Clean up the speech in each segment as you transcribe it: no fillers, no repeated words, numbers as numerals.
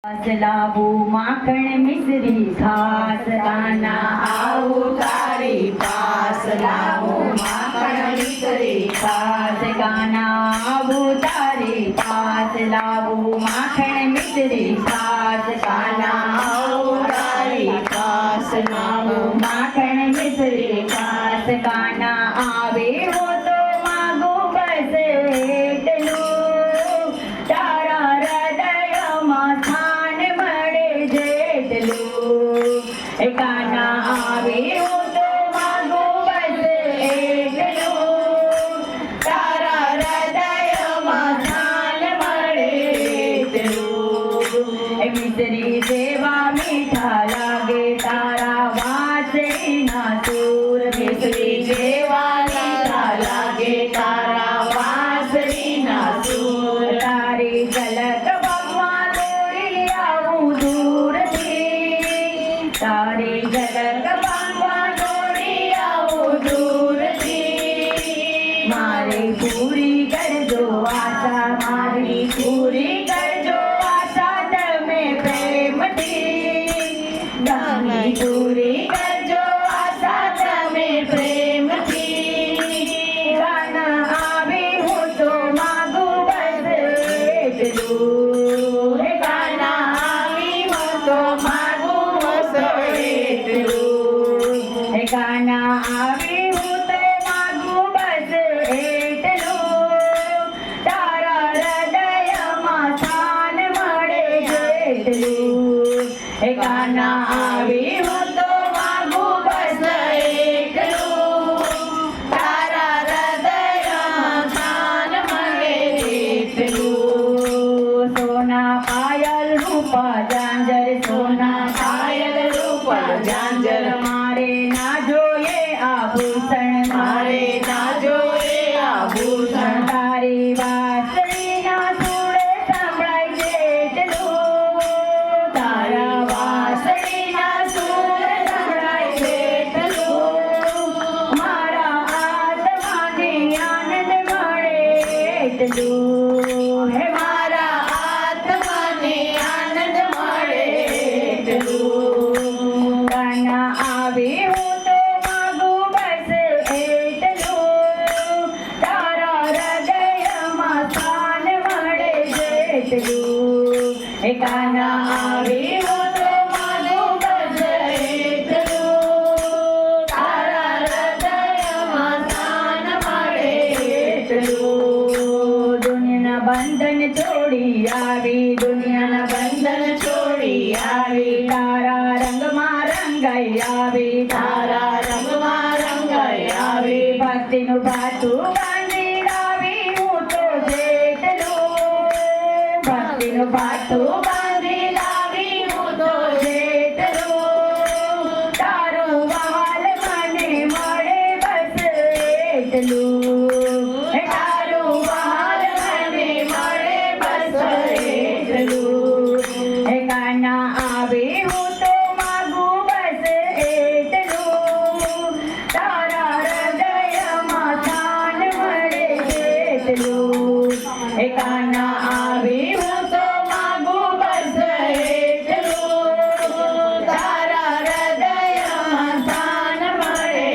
लावू माखण मिश्री खास गाना आऊ तारी पास लावू माखण मिश्री खास गाना आऊ तारी पास लावू माखण मिश्री खास गाना आऊ तारी पास लावू माखण मिश्री खास गाना आवे हो तो मागो बस એટલું તારા હૃદયમાં સ્થાન મળે જેટલું એ ગાના આવે હો તો માગો બસ એટલું તારા હૃદયમાં સ્થાન મળે એટલું એ મિશ્રી જેવા મીઠા લાગે તારા વાંસળીના સૂર મિશ્રી જેવા મીઠા લાગે તારા વાંસળીના સૂર તારી ઝલક પગમાં દોડી આવું દૂરથી તારી ઝલક પગમાં દોડી આવું દૂરથી મારી પૂરી કરજો આશા મારી પૂરી કરજો આશા તમે પ્રેમથી ગાની પૂરી કરજો આશા તમે પ્રેમથી ગાના આવે હું તો માગું બસ એટલું હે ગાના આવી હું તો માગું બસ એટલું હે ગાના આવી હું તો માગું બસ એટલું તારા હૃદયમાં સ્થાન મળે જેટલું હે ગાના આવી હું તો માગું બસ એટલું તારા હૃદયમાં સ્થાન મળે જેટલું સોના પાયલ રૂપા ઝાંઝર સોના પાયલ રૂપા ઝાંઝર મારે ના જોઈએ આભૂષણ મારે ના જોઈએ આભૂષણ તારી વાંસળીના સુરે સંભળાય જેટલું તારા વાંસળીના સુરે સંભળાય જેટલું મારા આત્માને આનંદ મળે એટલું હે મારા આત્માને આનંદ મળે એટલું ગાના આવે હું તો માગું બસ એટલું તારા હૃદયમાં સ્થાન મળે જેટલું એ ગાના આવે હું તો માગું બસ એટલું તારા હૃદયમાં સ્થાન મળે એટલું દુનિયાના બંધન છોડી આવી દુનિયાના બંધન છોડી આવી તારા રંગમાં રંગાઈ આવી તારા રંગમાં રંગાઈ આવી ભક્તિનું પાતું બાંધી લાવી હું તો જેટલું ભક્તિનું પાતું બાંધી લાવી હું તો જેટલું તારું વહાલ મને મળે બસ એટલું હે તારું વહાલ મને મળે બસ એટલું હે ગાના આવે હું તો માગું બસ એટલું તારા હૃદયમાં સ્થાન મળે એટલું હે ગાના આવે હું તો માગું બસ એટલું તારા હૃદયમાં સ્થાન મળે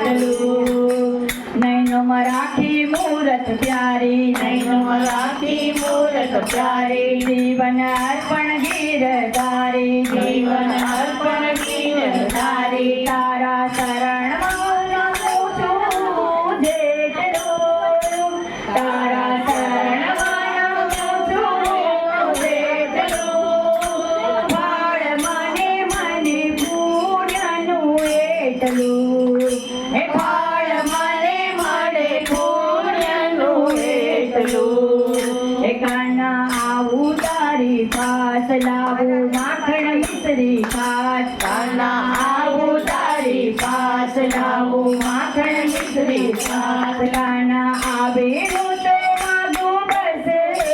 એટલું નૈનોમાં રાખી મૂરત પ્યારી નૈનોમાં રાખી મૂરત પ્યારી જીવન અર્પણ ગીરધારી જીવન અર્પણ ગીરધારી તારા શરણમાં નામું છું જેટલું તારા શરણમાં નામું છું જેટલું ફળ મને મને પુણ્યનું એટલું હે ફળ મને મળે પુણ્યનું એટલું હે ગાના આવું તારી પાસ લાવું માખણ મિશ્રી ખાસ ગાના આવું તારી પાસ લાવું માખણ મિશ્રી ખાસ ગાના આવે હું તો માગું બસ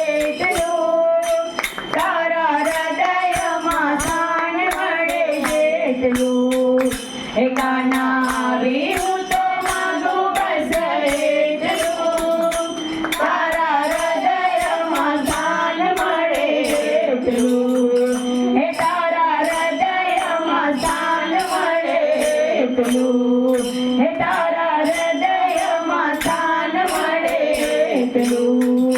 એટલું તારા હૃદયમાં સ્થાન મળે જેટલું એ ગાના આવે હું તો માગું બસ એટલું તારા હૃદયમાં સ્થાન મળે એટલું એટલું હે તારા હૃદયમાં સ્થાન મળે એટલું